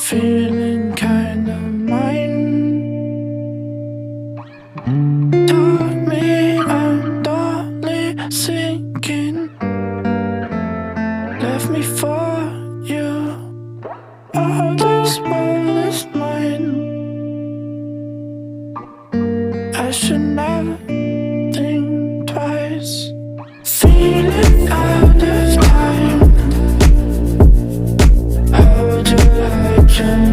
feeling kinda mine. Taught me I'm only sinking. Left me for you. All this world is mine. I should never think twice. Feeling out of time. How would you like to